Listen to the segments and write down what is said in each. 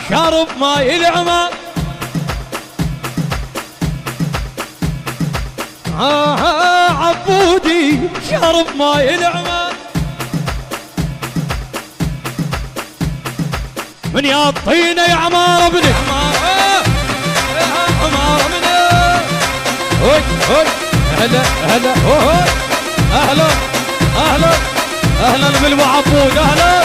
شارب ماي العمان عبودي شارب ماي العمان من يا الطينة يا عمار ابنك عمار ابنك هوي هوي هلا هلا هوي اهلا اهلا اهلا بالابو عبود اهلا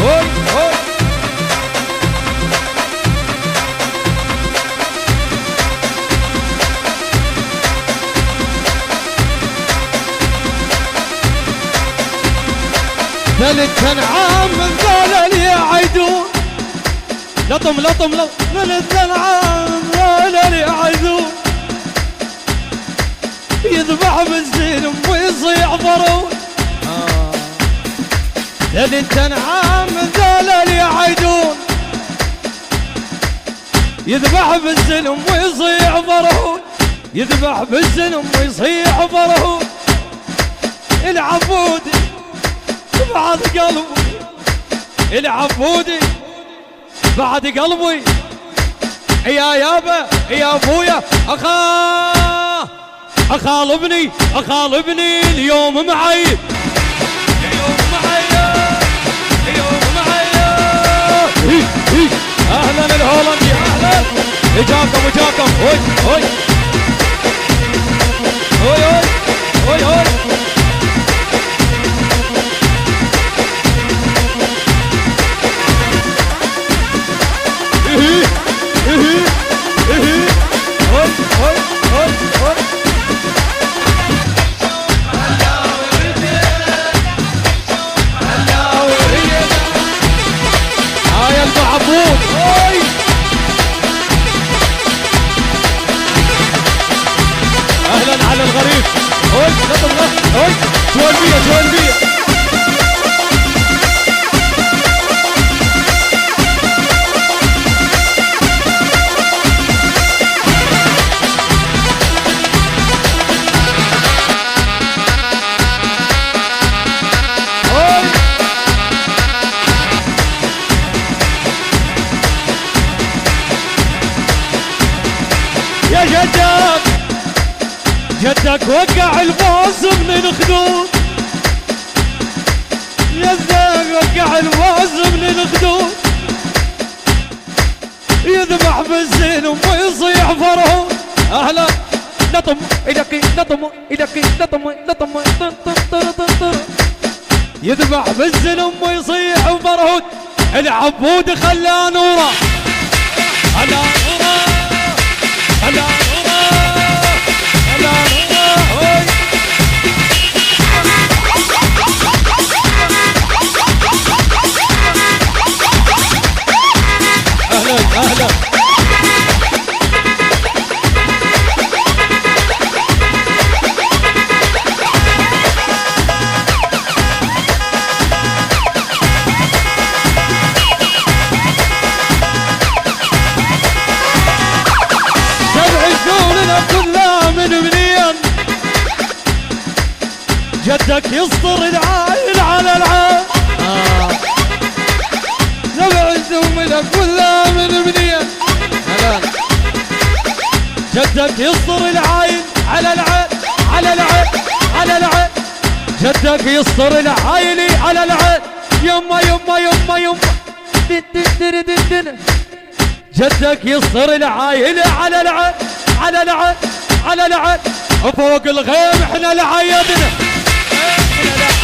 هوي هوي ثلاث انعام من ذول اللي يعيدون لطم لطم لطم ثلاث انعام من ذول اللي يعيدون يذبح بالزين ويصيح ضرون ثلاث انعام من ذول اللي يعيدون يذبح بالزلم ويصيح ضرون يذبح بالزلم ويصيح ضرون العبودي بعد قلبي العبودي بعد قلبي يا يابا يا ابويا اخالبني اخالبني اليوم معي اليوم معي اليوم معي اهلا الهولندي اهلا اجاكم اجاكم هوي هوي هوي هوي هوي هوي اهلا على الغريب هوي لطم هوي شوالبيه شوالبيه يا جدك جدك وقع الباص من الخدود جدك وقع الباص من الخدود يذبح بالزين ويصيح فرهود اهلا لطم الك لطم الك لطم لطم يذبح بالزين ويصيح فرهود العبود خلى نوره على نوره على نوره على نوره اهلا اهلا كلها من منين جدك يسطر العايل على العين سبع زوملك كلها من منين جدك يسطر العايل على العين على العين على العين جدك يسطر العايل على العين يما يما يما يما جدك يسطر العايل على العين على العين على العين وفوق الغيم احنا لعيدنا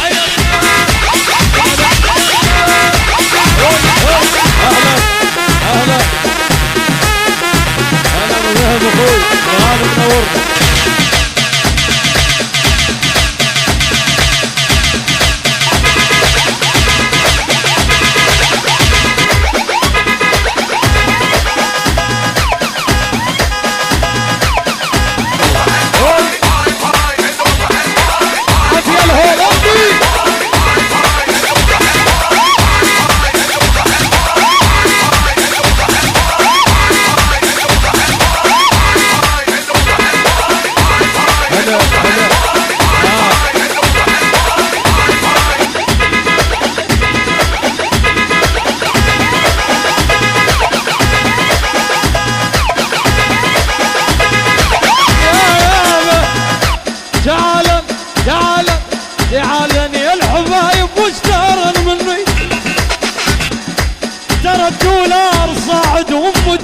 اهلا اهلا اهلا وسهلا اخوي وهذا منورنا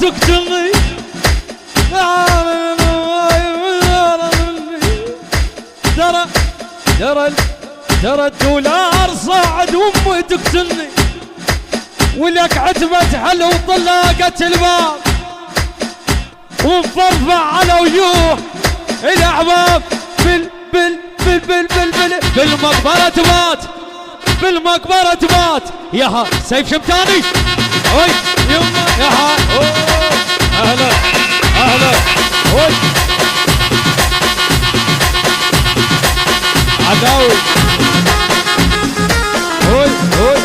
تقتلني ترى الدولار صاعد وامي تقتلني ولك عتبة حلو طلاقة الباب ومفرفع على وجوه الاحباب بالمقبرة مات بالمقبرة مات ياها سيف شمتاني اوي يما ياها اهلا اهلا اوي عداوي اوي اوي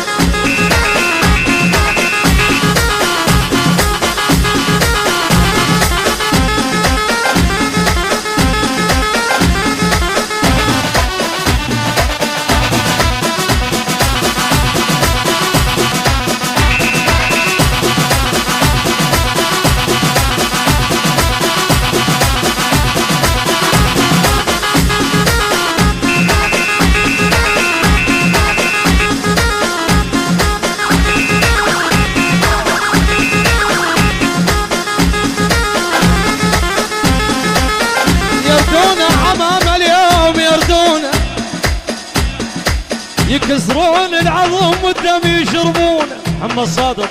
يكسرون العظم والدم يشربونه محمد صادق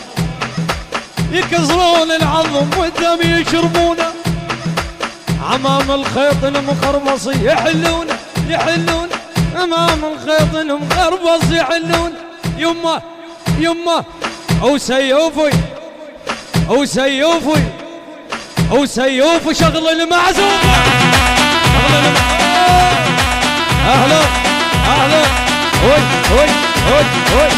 يكسرون العظم والدم يشربونه امام الخيط المخربص يحلونه امام الخيط المخربص يحلون يمه او سيوفي شغل المعزوم اهلا هوي